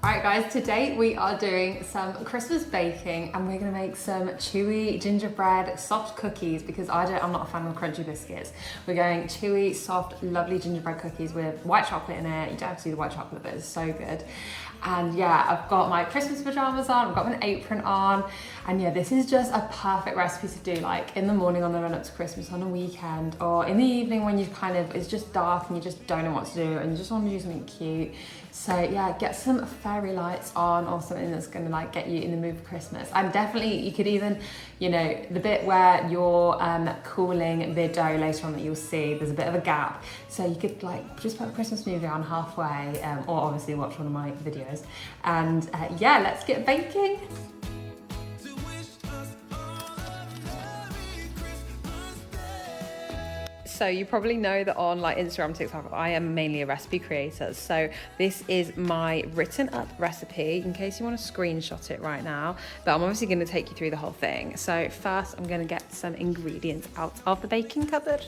Alright guys, today we are doing some Christmas baking and we're gonna make some chewy gingerbread soft cookies because I'm not a fan of crunchy biscuits. We're going chewy, soft, lovely gingerbread cookies with white chocolate in it. You don't have to do the white chocolate, but it's so good. And yeah, I've got my Christmas pajamas on, I've got an apron on, and yeah, this is just a perfect recipe to do like in the morning on the run up to Christmas, on a weekend, or in the evening when you it's just dark and you just don't know what to do and you just want to do something cute. So yeah, get some fairy lights on or something that's gonna like get you in the mood for Christmas. And definitely you could even, you know, the bit where you're cooling the dough later on that you'll see, there's a bit of a gap. So you could like just put a Christmas movie on halfway or obviously watch one of my videos. And yeah, let's get baking. So you probably know that on like Instagram, TikTok, I am mainly a recipe creator. So this is my written up recipe in case you want to screenshot it right now. But I'm obviously going to take you through the whole thing. So first I'm going to get some ingredients out of the baking cupboard.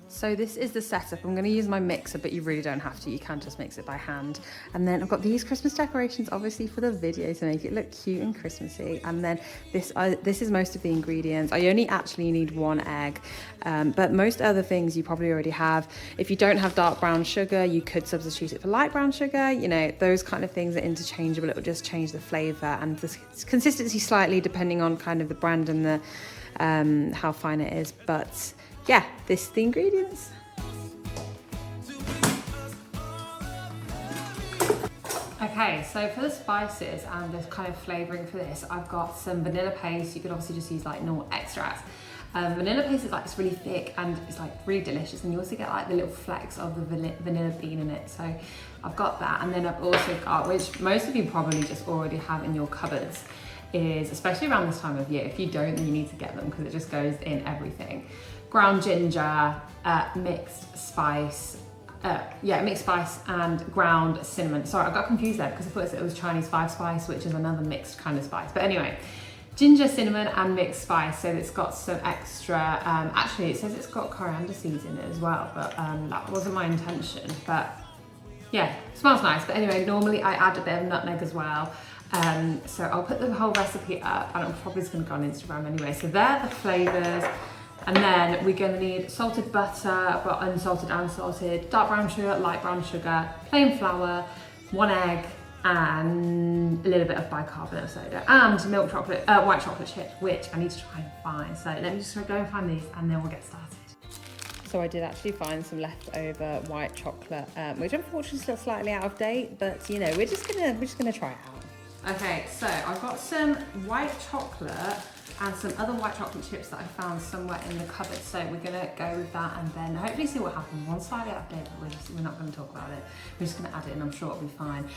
So this is the setup. I'm going to use my mixer, but you really don't have to. You can just mix it by hand. And then I've got these Christmas decorations, obviously for the video to make it look cute and Christmassy. And then this is most of the ingredients. I only actually need 1 egg, but most other things you probably already have. If you don't have dark brown sugar, you could substitute it for light brown sugar. You know, those kind of things are interchangeable. It will just change the flavor and the consistency slightly depending on kind of the brand and the how fine it is. But yeah, this is the ingredients. Okay, so for the spices and the kind of flavouring for this, I've got some vanilla paste. You could obviously just use like normal extracts. Vanilla paste is like, it's really thick and it's like really delicious, and you also get like the little flecks of the vanilla bean in it. So I've got that, and then I've also got, which most of you probably just already have in your cupboards, is, especially around this time of year, if you don't, then you need to get them because it just goes in everything. Ground ginger, mixed spice and ground cinnamon. Sorry, I got confused there because I thought it was Chinese 5 spice, which is another mixed kind of spice. But anyway, ginger, cinnamon and mixed spice. So it's got some extra, actually it says it's got coriander seeds in it as well, but that wasn't my intention. But yeah, it smells nice. But anyway, normally I add a bit of nutmeg as well. So I'll put the whole recipe up, and I'm probably just gonna go on Instagram anyway. So they're the flavors. And then we're gonna need salted butter, but unsalted and salted, dark brown sugar, light brown sugar, plain flour, 1 egg, and a little bit of bicarbonate of soda, and milk chocolate, white chocolate chips, which I need to try and find. So let me just go and find these and then we'll get started. So I did actually find some leftover white chocolate, which unfortunately is still slightly out of date, but you know, we're just gonna try it out. Okay, so I've got some white chocolate and some other white chocolate chips that I found somewhere in the cupboard. So we're gonna go with that and then hopefully see what happens. One slightly out of date, but we're not gonna talk about it. We're just gonna add it and I'm sure it'll be fine.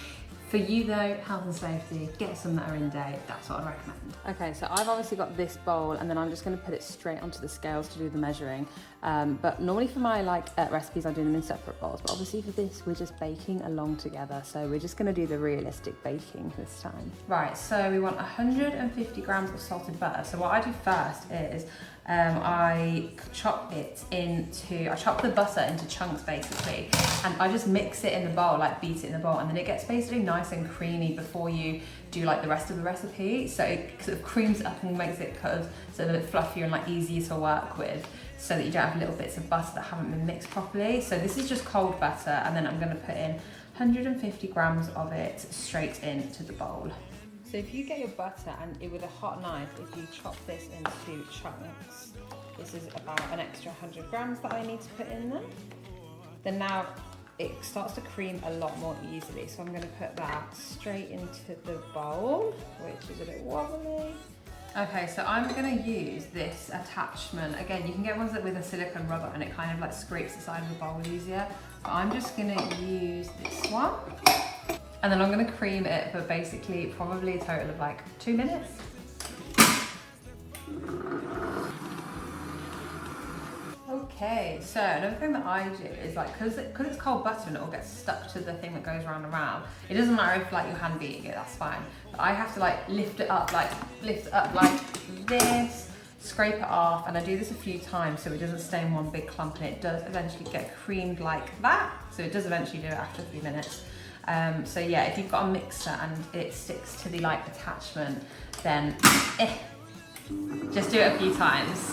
For you though, health and safety, get some that are in date. That's what I'd recommend. Okay, so I've obviously got this bowl and then I'm just gonna put it straight onto the scales to do the measuring. But normally for my recipes, I do them in separate bowls. But obviously for this, we're just baking along together. So we're just gonna do the realistic baking this time. Right, so we want 150 grams of salted butter. So what I do first is I chop the butter into chunks basically, and I just mix it in the bowl, like beat it in the bowl, and then it gets basically nice and creamy before you do like the rest of the recipe. So it sort of creams it up and makes it kind of sort of a bit fluffier and like easier to work with, so that you don't have little bits of butter that haven't been mixed properly. So this is just cold butter, and then I'm going to put in 150 grams of it straight into the bowl. So if you get your butter and with a hot knife, if you chop this into chunks, this is about an extra 100 grams that I need to put in there. Then now it starts to cream a lot more easily. So I'm going to put that straight into the bowl, which is a bit wobbly. Okay, so I'm going to use this attachment. Again, you can get ones that with a silicone rubber and it kind of like scrapes the side of the bowl easier. But I'm just going to use this one. And then I'm going to cream it for basically probably a total of like 2 minutes. Okay, so another thing that I do is like, because it's cold butter and it all gets stuck to the thing that goes round and round, it doesn't matter if like you're hand beating it, that's fine. But I have to like lift it up like this, scrape it off, and I do this a few times so it doesn't stay in one big clump, and it does eventually get creamed like that. So it does eventually do it after a few minutes. So yeah, if you've got a mixer and it sticks to the like attachment, then just do it a few times.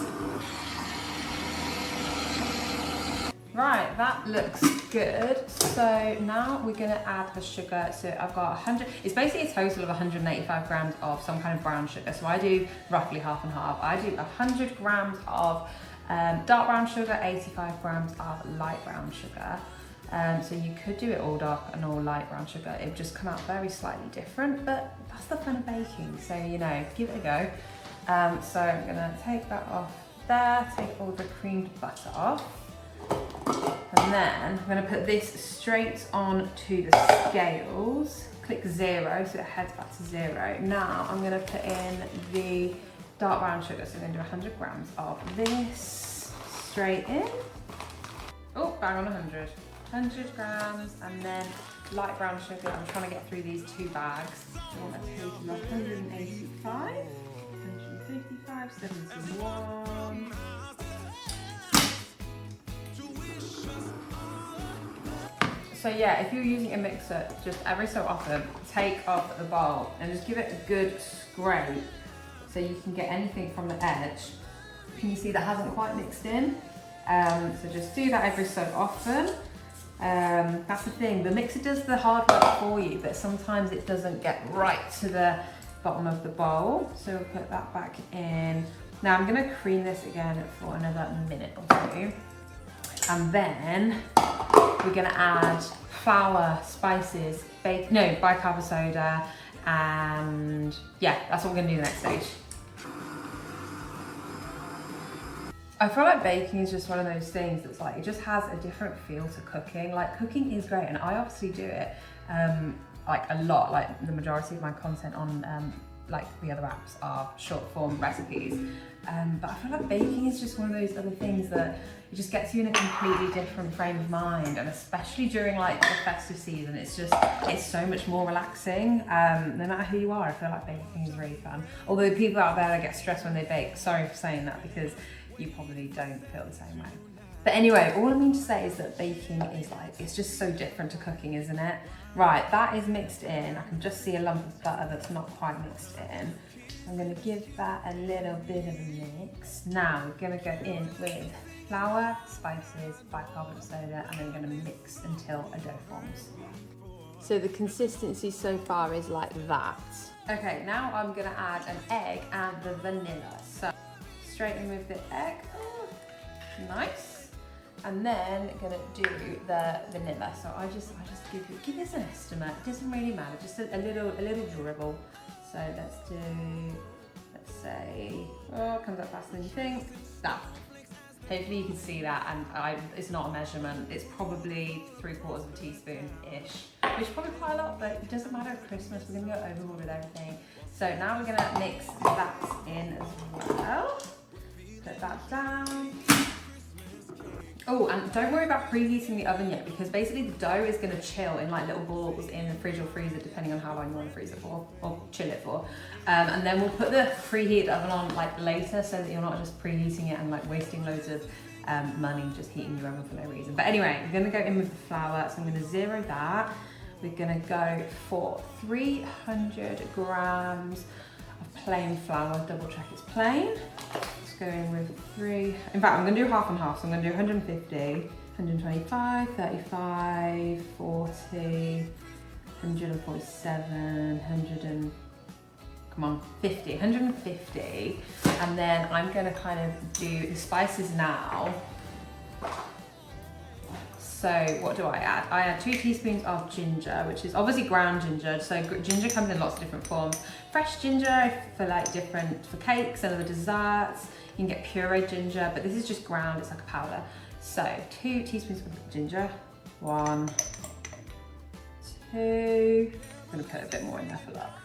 Right, that looks good. So now we're gonna add the sugar. So I've got 100, it's basically a total of 185 grams of some kind of brown sugar. So I do roughly half and half. I do 100 grams of dark brown sugar, 85 grams of light brown sugar. So you could do it all dark and all light brown sugar. It would just come out very slightly different, but that's the fun of baking. So, you know, give it a go. So I'm gonna take that off there, take all the creamed butter off. And then I'm going to put this straight on to the scales. Click 0 so it heads back to 0. Now I'm going to put in the dark brown sugar. So I'm going to do 100 grams of this straight in. Oh, bang on 100. 100 grams, and then light brown sugar. I'm trying to get through these 2 bags. I want a total of 185, 155, 71. So yeah, if you're using a mixer, just every so often, take off the bowl and just give it a good scrape so you can get anything from the edge. Can you see that hasn't quite mixed in? So just do that every so often. That's the thing, the mixer does the hard work for you, but sometimes it doesn't get right to the bottom of the bowl. So we'll put that back in. Now I'm gonna cream this again for another minute or 2. And then we're gonna add flour, spices, bicarbonate soda, and yeah, that's what we're gonna do the next stage. I feel like baking is just one of those things that's like, it just has a different feel to cooking. Like, cooking is great, and I obviously do it like a lot. Like, the majority of my content on like the other apps are short form recipes. But I feel like baking is just one of those other things that it just gets you in a completely different frame of mind, and especially during like the festive season, it's so much more relaxing. No matter who you are, I feel like baking is really fun. Although the people out there that get stressed when they bake, sorry for saying that, because you probably don't feel the same way. But anyway, all I mean to say is that baking is like, it's just so different to cooking, isn't it? Right, that is mixed in. I can just see a lump of butter that's not quite mixed in. I'm gonna give that a little bit of a mix. Now we're gonna go in with flour, spices, bicarbonate soda, and then we're gonna mix until a dough forms. So the consistency so far is like that. Okay, now I'm gonna add an egg and the vanilla. So straight in with the egg, nice. And then gonna do the vanilla. So I just give this an estimate. It doesn't really matter, just a little dribble. So let's say, oh, it comes up faster than you think. That. Hopefully you can see that, and it's not a measurement. It's probably 3/4 teaspoon-ish, which is probably quite a lot, but it doesn't matter at Christmas. We're gonna go overboard with everything. So now we're gonna mix that in as well. Put that down. Oh, and don't worry about preheating the oven yet, because basically the dough is going to chill in like little balls in the fridge or freezer, depending on how long you want to freeze it for or chill it for. And then we'll put the preheated oven on like later, so that you're not just preheating it and like wasting loads of money just heating your oven for no reason. But anyway, we're going to go in with the flour, so I'm going to 0 that. We're going to go for 300 grams of plain flour. Double check it's plain. Going with 3, in fact I'm going to do half and half, so I'm going to do 150, 125, 35, 40, 147, 150, and then I'm going to kind of do the spices now. So what do I add? I add 2 teaspoons of ginger, which is obviously ground ginger. So ginger comes in lots of different forms. Fresh ginger for like for cakes and other desserts. You can get pureed ginger, but this is just ground, it's like a powder. So 2 teaspoons of ginger, 1, 2, I'm gonna put a bit more in there for luck.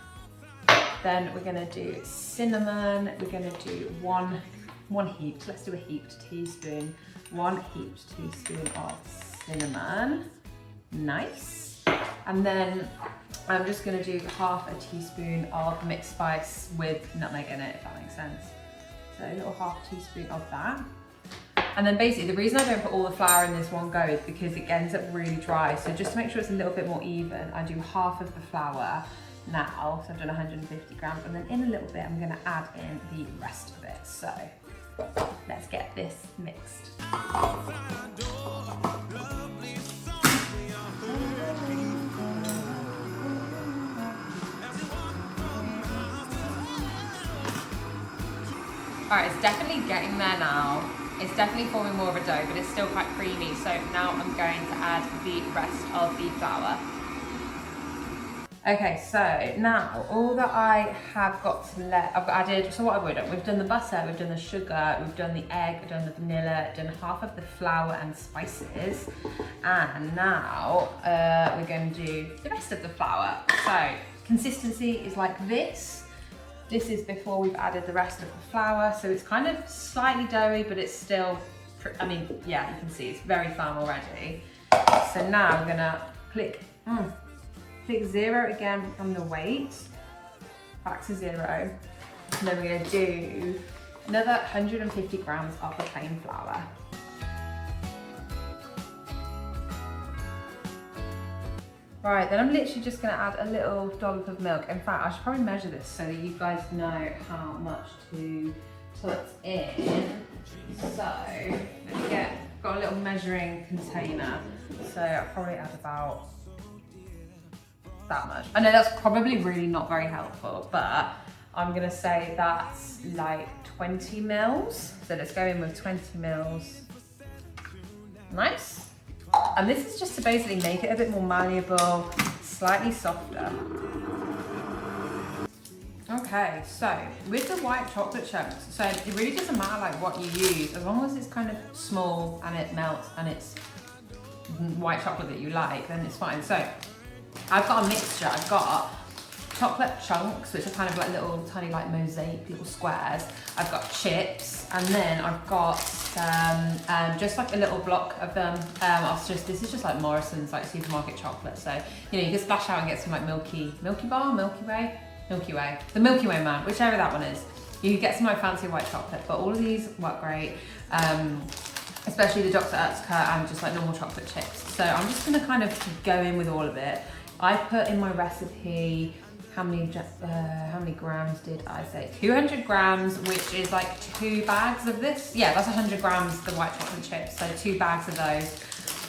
Then we're gonna do cinnamon, we're gonna do one heaped, let's do a heaped teaspoon, 1 heaped teaspoon of cinnamon, nice. And then I'm just gonna do half a teaspoon of mixed spice with nutmeg in it, if that makes sense. So a little half teaspoon of that. And then basically the reason I don't put all the flour in this one go is because it ends up really dry. So just to make sure it's a little bit more even, I do half of the flour now. So I've done 150 grams, and then in a little bit I'm gonna add in the rest of it. So let's get this mixed. All right, it's definitely getting there now. It's definitely forming more of a dough, but it's still quite creamy. So now I'm going to add the rest of the flour. Okay, so now all that I have got to I've added, so what have we done? We've done the butter, we've done the sugar, we've done the egg, we've done the vanilla, done half of the flour and spices. And now we're going to do the rest of the flour. So consistency is like this. This is before we've added the rest of the flour. So it's kind of slightly doughy, but it's still, I mean, yeah, you can see it's very firm already. So now I'm gonna click 0 again on the weight, back to 0. And then we're gonna do another 150 grams of the plain flour. Right, then I'm literally just gonna add a little dollop of milk. In fact, I should probably measure this so that you guys know how much to put in. So, got a little measuring container. So I'll probably add about that much. I know that's probably really not very helpful, but I'm gonna say that's like 20 mils. So let's go in with 20 mils. Nice. And this is just to basically make it a bit more malleable, slightly softer. Okay, so with the white chocolate chunks, so it really doesn't matter like what you use, as long as it's kind of small and it melts and it's white chocolate that you like, then it's fine. So I've got a mixture. I've got chocolate chunks, which are kind of like little tiny like mosaic little squares. I've got chips, and then I've got just like a little block of them. This is just like Morrison's like supermarket chocolate. So you know you can splash out and get some like Milky Way, the Milky Way man, whichever that one is. You can get some like fancy white chocolate, but all of these work great. Especially the Dr. Oetker and just like normal chocolate chips. So I'm just gonna kind of go in with all of it. I put in my recipe, how many grams did I say? 200 grams, which is like 2 bags of this. Yeah, that's 100 grams, the white chocolate chips, so 2 bags of those.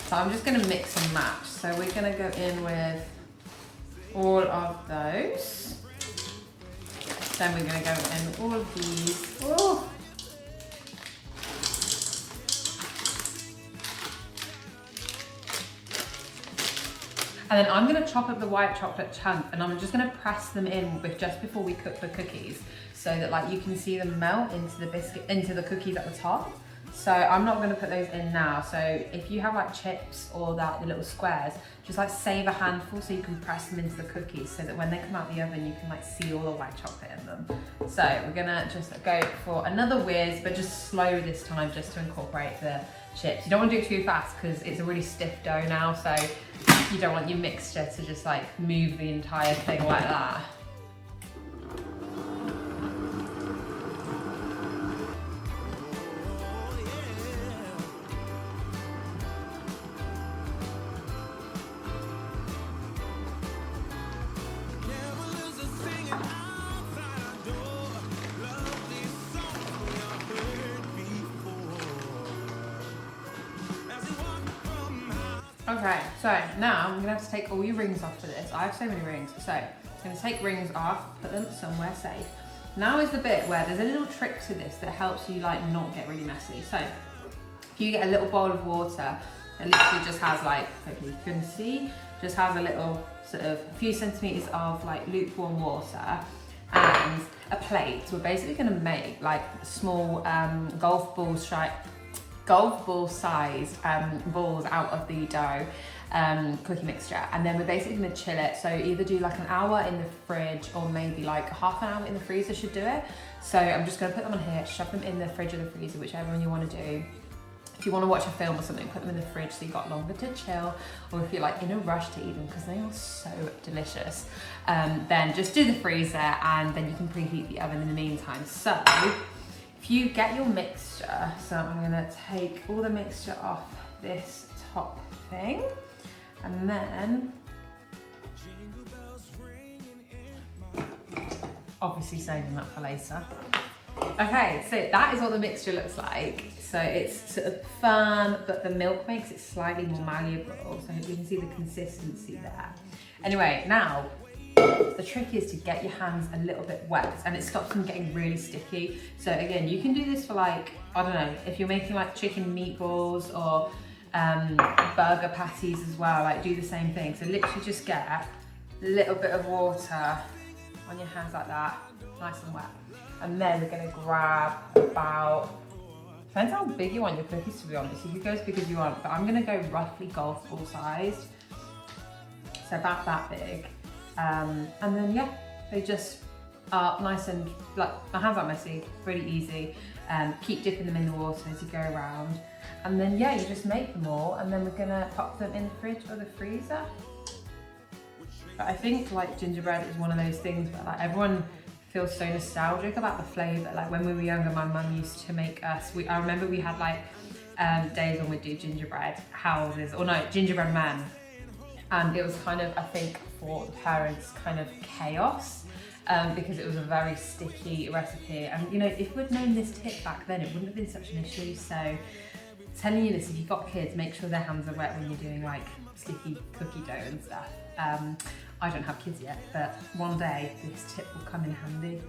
So I'm just gonna mix and match. So we're gonna go in with all of those. Then we're gonna go in with all of these. Ooh. And then I'm gonna chop up the white chocolate chunk, and I'm just gonna press them in with just before we cook the cookies, so that like you can see them melt into the biscuit, into the cookies at the top. So I'm not gonna put those in now. So if you have like chips or the little squares, just like save a handful so you can press them into the cookies, so that when they come out the oven, you can like see all the white chocolate in them. So we're gonna just go for another whiz, but just slow this time, just to incorporate the chips. You don't want to do it too fast because it's a really stiff dough now, so you don't want your mixture to just like move the entire thing like that. Okay, so now I'm gonna have to take all your rings off for this. I have so many rings. So I'm gonna take rings off, put them somewhere safe. Now is the bit where there's a little trick to this that helps you like not get really messy. So if you get a little bowl of water, it literally just has like, hopefully you can see, just has a little sort of a few centimeters of like lukewarm water and a plate. So we're basically gonna make like small golf ball sized balls out of the dough cookie mixture, and then we're basically gonna chill it. So either do like an hour in the fridge or maybe like half an hour in the freezer should do it. So I'm just gonna put them on here, shove them in the fridge or the freezer, whichever one you wanna do. If you want to watch a film or something, put them in the fridge so you've got longer to chill, or if you're like in a rush to eat them because they are so delicious, then just do the freezer and then you can preheat the oven in the meantime. So if you get your mixture, so I'm gonna take all the mixture off this top thing, and then obviously saving that for later. Okay, so that is what the mixture looks like. So it's sort of firm, but the milk makes it slightly more malleable. So you can see the consistency there. Anyway, now the trick is to get your hands a little bit wet, and it stops them getting really sticky. So again, you can do this for like, I don't know, if you're making like chicken meatballs or burger patties as well, like do the same thing. So literally just get a little bit of water on your hands like that, nice and wet. And then we're gonna grab about, depends how big you want your cookies, to be honest. You could go as big as you want, but I'm gonna go roughly golf ball sized. So about that big. And then yeah, they just are nice and, like, my hands aren't messy, really easy. Keep dipping them in the water as you go around. And then yeah, you just make them all, and then we're gonna pop them in the fridge or the freezer. But I think like gingerbread is one of those things where like everyone feels so nostalgic about the flavour. Like when we were younger, my mum used to make us, I remember we had like days when we'd do gingerbread houses, or no, gingerbread men. And it was kind of, I think, for the parents, kind of chaos, because it was a very sticky recipe. And you know, if we'd known this tip back then, it wouldn't have been such an issue. So telling you this, if you've got kids, make sure their hands are wet when you're doing like sticky cookie dough and stuff. I don't have kids yet, but one day this tip will come in handy.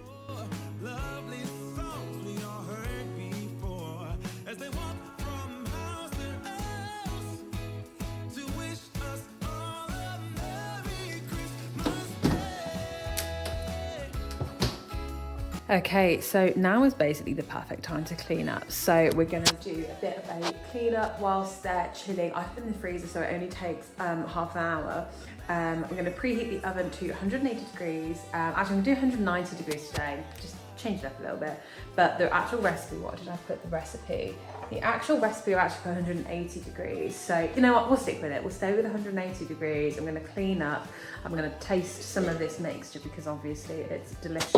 Okay, so now is basically the perfect time to clean up. So we're gonna do a bit of a clean up whilst they're chilling. I put them in the freezer, so it only takes half an hour. I'm gonna preheat the oven to 180 degrees. Actually, I'm gonna do 190 degrees today, just change it up a little bit. But the actual recipe, what did I put the recipe? The actual recipe I actually put 180 degrees. So you know what, we'll stick with it. We'll stay with 180 degrees. I'm gonna clean up. I'm gonna taste some of this mixture because obviously it's delicious.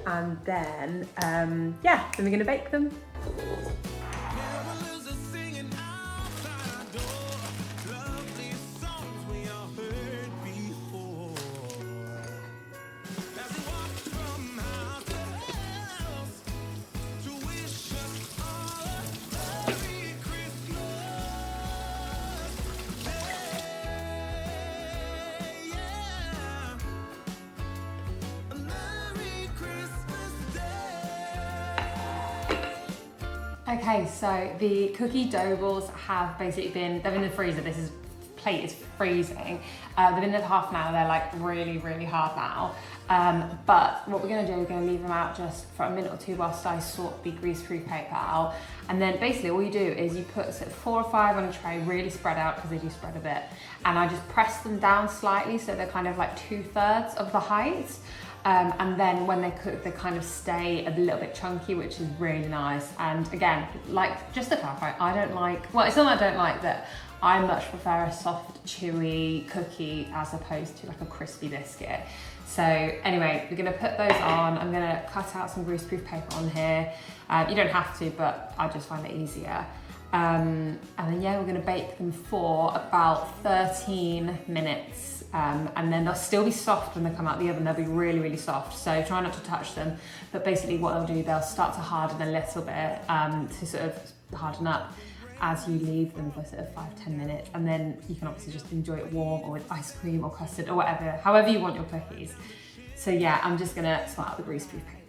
And then, yeah, then we're gonna bake them. Okay, so the cookie dough balls have basically been, they're in the freezer. This plate is freezing. They've been there for half an hour. They're like really, really hard now. But what we're gonna do, we're gonna leave them out just for a minute or two whilst I sort the greaseproof paper out. And then basically all you do is you put sort of 4 or 5 on a tray, really spread out because they do spread a bit. And I just press them down slightly so they're kind of like 2/3 of the height. And then when they cook, they kind of stay a little bit chunky, which is really nice. And again, like, just to clarify, I don't like, well, it's not that I don't like that, I much prefer a soft, chewy cookie as opposed to like a crispy biscuit. So anyway, we're gonna put those on. I'm gonna cut out some greaseproof paper on here. You don't have to, but I just find it easier. And then yeah, we're gonna bake them for about 13 minutes. And then they'll still be soft when they come out the oven. They'll be really, really soft. So try not to touch them. But basically what they'll do, they'll start to harden a little bit to sort of harden up as you leave them for sort of 5-10 minutes. And then you can obviously just enjoy it warm or with ice cream or custard or whatever, however you want your cookies. So yeah, I'm just gonna smart out the greaseproof paper.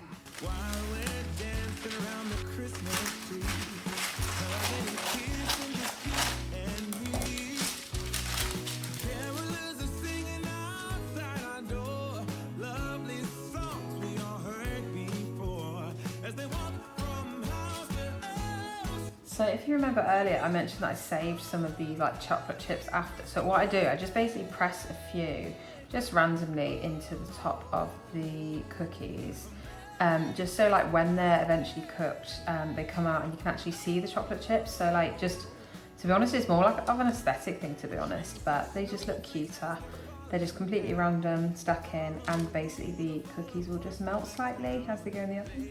So if you remember earlier, I mentioned that I saved some of the like chocolate chips after. So what I do, I just basically press a few just randomly into the top of the cookies. Just so like when they're eventually cooked, they come out and you can actually see the chocolate chips. So like just, to be honest, it's more like of an aesthetic thing, to be honest, but they just look cuter. They're just completely random, stuck in, and basically the cookies will just melt slightly as they go in the oven.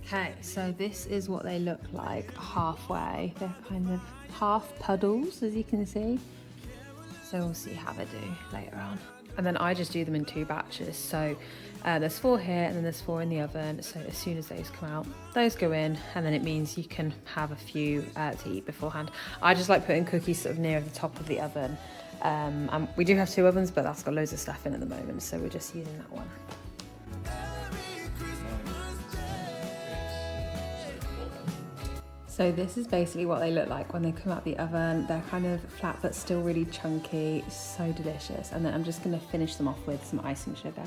Okay, so this is what they look like halfway. They're kind of half puddles, as you can see. So we'll see how they do later on. And then I just do them in 2 batches. So there's 4 here and then there's 4 in the oven. So as soon as those come out, those go in, and then it means you can have a few to eat beforehand. I just like putting cookies sort of near the top of the oven. And we do have 2 ovens, but that's got loads of stuff in at the moment. So we're just using that one. So this is basically what they look like when they come out the oven. They're kind of flat but still really chunky, so delicious. And then I'm just gonna finish them off with some icing sugar.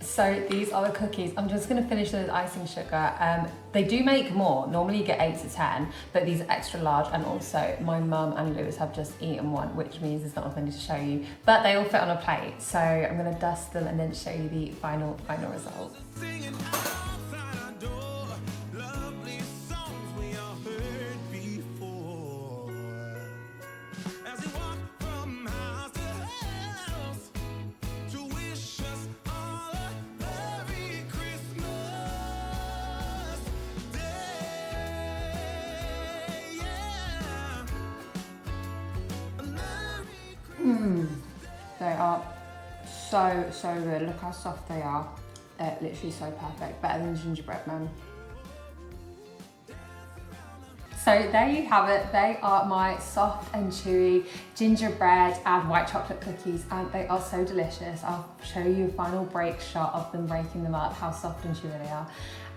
So these are the cookies. I'm just gonna finish them with icing sugar. They do make more. Normally you get 8 to 10, but these are extra large, and also my mum and Lewis have just eaten one, which means there's not enough to show you, but they all fit on a plate. So I'm gonna dust them and then show you the final result. They are so good. Look how soft they are. They're literally so perfect. Better than gingerbread man. So there you have it. They are my soft and chewy gingerbread and white chocolate cookies, and they are so delicious. I'll show you a final break shot of them breaking them up, how soft and chewy they are.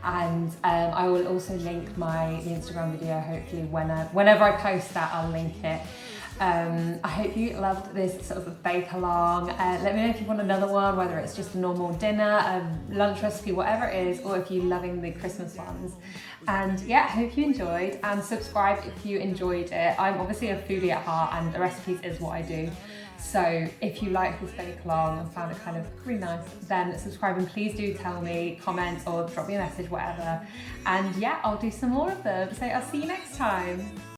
And I will also link the Instagram video, hopefully whenever I post that, I'll link it. I hope you loved this sort of bake along. Let me know if you want another one, whether it's just a normal dinner, lunch recipe, whatever it is, or if you're loving the Christmas ones. And yeah, I hope you enjoyed, and subscribe if you enjoyed it. I'm obviously a foodie at heart, and the recipes is what I do. So if you like this bake along and found it kind of really nice, then subscribe, and please do tell me, comment or drop me a message, whatever. And yeah, I'll do some more of them. So I'll see you next time.